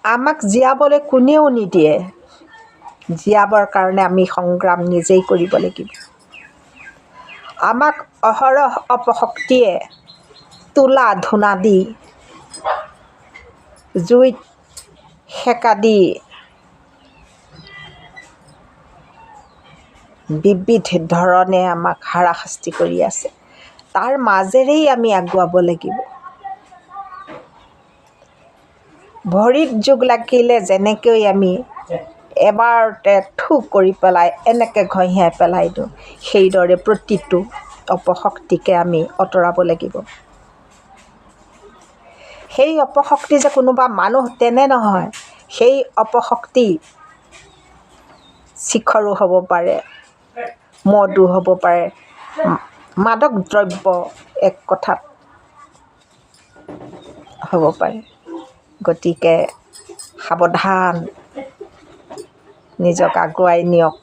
আমাক জীয়াবলৈ কোনেও নিদিয়ে। জীয়াবৰ কাৰণে আমি সংগ্ৰাম নিজেই কৰিব লাগিব। আমাক অহৰহ অপশক্তিয়ে তোলা ধূনা দি জুইত সেকা দি বিবিধ ধৰণে আমাক হাৰাশাস্তি কৰি আছে। তাৰ মাজেৰেই আমি আগুৱাব লাগিব। ভৰিত জোক লাগিলে যেনেকৈ আমি এবাৰতে থু কৰি পেলাই এনেকৈ ঘঁহিয়াই পেলাই দিওঁ, সেইদৰে প্ৰতিটো অপশক্তিকে আমি আঁতৰাব লাগিব। সেই অপশক্তি যে কোনোবা মানুহ তেনে নহয়। সেই অপশক্তি শিখৰো হ'ব পাৰে, মদো হ'ব পাৰে, মাদক দ্ৰব্য এক কথাত হ'ব পাৰে। গতিকে সাৱধান, নিজক আগুৱাই নিয়ক।